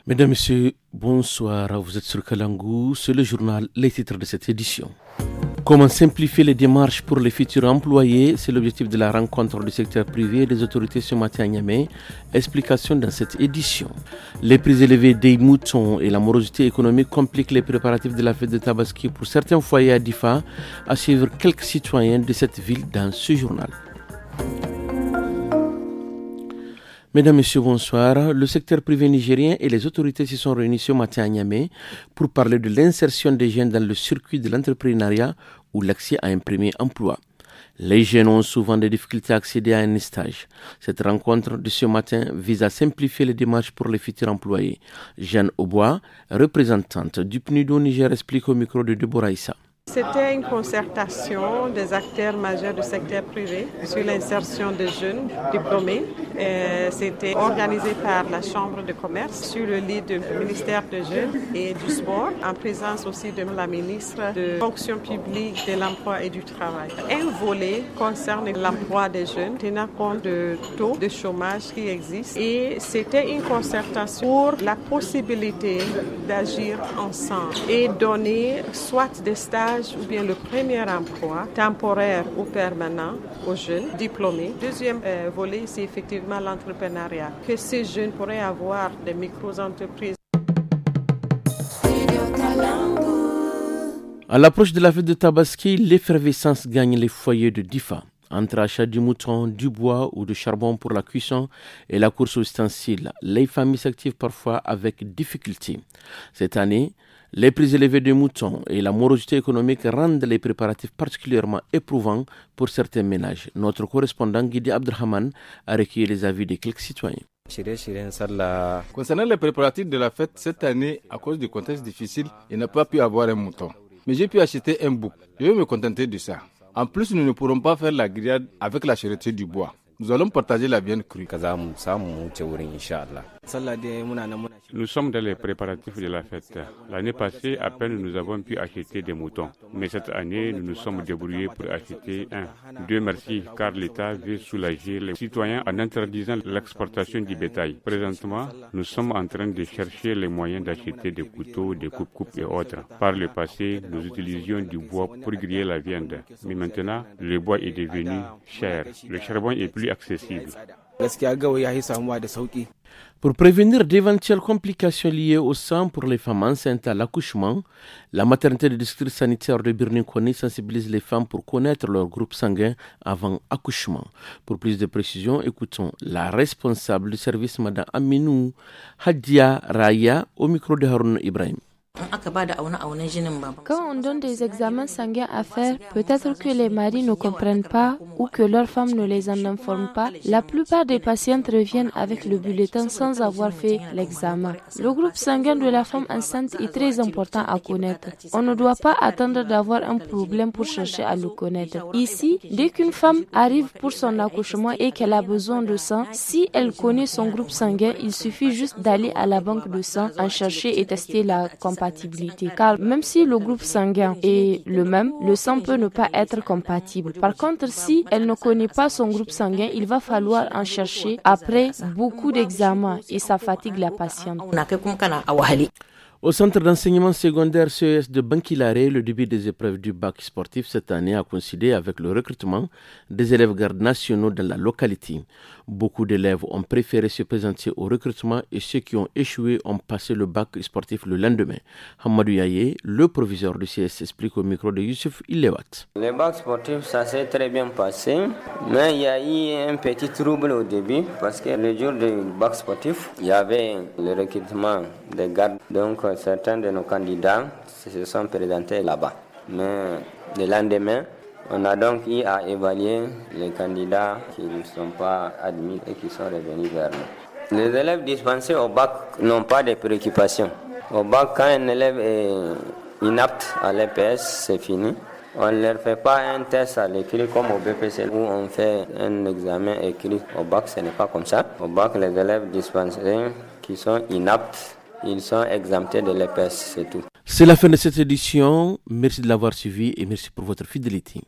Mesdames, Messieurs, bonsoir. Vous êtes sur Kalangou. C'est le journal, les titres de cette édition. Comment simplifier les démarches pour les futurs employés? C'est l'objectif de la rencontre du secteur privé et des autorités ce matin à Niamey. Explication dans cette édition. Les prix élevés des moutons et la morosité économique compliquent les préparatifs de la fête de Tabaski pour certains foyers à Difa. À suivre quelques citoyens de cette ville dans ce journal. Mesdames, Messieurs, bonsoir. Le secteur privé nigérien et les autorités se sont réunis ce matin à Niamey pour parler de l'insertion des jeunes dans le circuit de l'entrepreneuriat ou l'accès à un premier emploi. Les jeunes ont souvent des difficultés à accéder à un stage. Cette rencontre de ce matin vise à simplifier les démarches pour les futurs employés. Jeanne Aubois, représentante du PNUD au Niger, explique au micro de Deborah Issa. C'était une concertation des acteurs majeurs du secteur privé sur l'insertion des jeunes diplômés. C'était organisé par la Chambre de commerce sur le lit du ministère des Jeunes et du Sport, en présence aussi de la ministre de Fonction publique, de l'Emploi et du Travail. Un volet concerne l'emploi des jeunes, tenant compte du taux de chômage qui existe. Et c'était une concertation pour la possibilité d'agir ensemble et donner soit des stages ou bien le premier emploi, temporaire ou permanent, aux jeunes diplômés. Deuxième volet, c'est effectivement l'entrepreneuriat, que ces jeunes pourraient avoir des micro-entreprises. À l'approche de la fête de Tabaski, l'effervescence gagne les foyers de Difa. Entre achat du mouton, du bois ou du charbon pour la cuisson et la course aux ustensiles, les familles s'activent parfois avec difficulté. Cette année, les prix élevés des moutons et la morosité économique rendent les préparatifs particulièrement éprouvants pour certains ménages. Notre correspondant Guidi Abdrahman a recueilli les avis de quelques citoyens. Concernant les préparatifs de la fête, cette année, à cause du contexte difficile, il n'a pas pu avoir un mouton. Mais j'ai pu acheter un bouc. Je vais me contenter de ça. En plus, nous ne pourrons pas faire la grillade avec la charité du bois. Nous allons partager la viande crue. Nous sommes dans les préparatifs de la fête. L'année passée, à peine nous avons pu acheter des moutons. Mais cette année, nous nous sommes débrouillés pour acheter un. Dieu merci, car l'État veut soulager les citoyens en interdisant l'exportation du bétail. Présentement, nous sommes en train de chercher les moyens d'acheter des couteaux, des coupes-coupes et autres. Par le passé, nous utilisions du bois pour griller la viande. Mais maintenant, le bois est devenu cher. Le charbon est plus accessible. Pour prévenir d'éventuelles complications liées au sang pour les femmes enceintes à l'accouchement, la maternité du district sanitaire de Birninkoni sensibilise les femmes pour connaître leur groupe sanguin avant accouchement. Pour plus de précisions, écoutons la responsable du service, Mme Aminou Hadia Raya, au micro de Haroun Ibrahim. Quand on donne des examens sanguins à faire, peut-être que les maris ne comprennent pas ou que leurs femmes ne les en informent pas. La plupart des patientes reviennent avec le bulletin sans avoir fait l'examen. Le groupe sanguin de la femme enceinte est très important à connaître. On ne doit pas attendre d'avoir un problème pour chercher à le connaître. Ici, dès qu'une femme arrive pour son accouchement et qu'elle a besoin de sang, si elle connaît son groupe sanguin, il suffit juste d'aller à la banque de sang, en chercher et tester la compatibilité. Car même si le groupe sanguin est le même, le sang peut ne pas être compatible. Par contre, si elle ne connaît pas son groupe sanguin, il va falloir en chercher après beaucoup d'examens et ça fatigue la patiente. Au centre d'enseignement secondaire CES de Bankilare, le début des épreuves du bac sportif cette année a coïncidé avec le recrutement des élèves gardes nationaux dans la localité. Beaucoup d'élèves ont préféré se présenter au recrutement et ceux qui ont échoué ont passé le bac sportif le lendemain. Hamadou Yaye, le proviseur du CES, explique au micro de Youssouf Illewat. Le bac sportif, ça s'est très bien passé, mais il y a eu un petit trouble au début parce que le jour du bac sportif, il y avait le recrutement des gardes. Donc, certains de nos candidats se sont présentés là-bas. Mais le lendemain, on a donc eu à évaluer les candidats qui ne sont pas admis et qui sont revenus vers nous. Les élèves dispensés au bac n'ont pas de préoccupations. Au bac, quand un élève est inapte à l'EPS, c'est fini. On ne leur fait pas un test à l'écrit comme au BPC où on fait un examen écrit. Au bac, ce n'est pas comme ça. Au bac, les élèves dispensés qui sont inaptes, ils sont exemptés de l'EPS, c'est tout. C'est la fin de cette édition. Merci de l'avoir suivi et merci pour votre fidélité.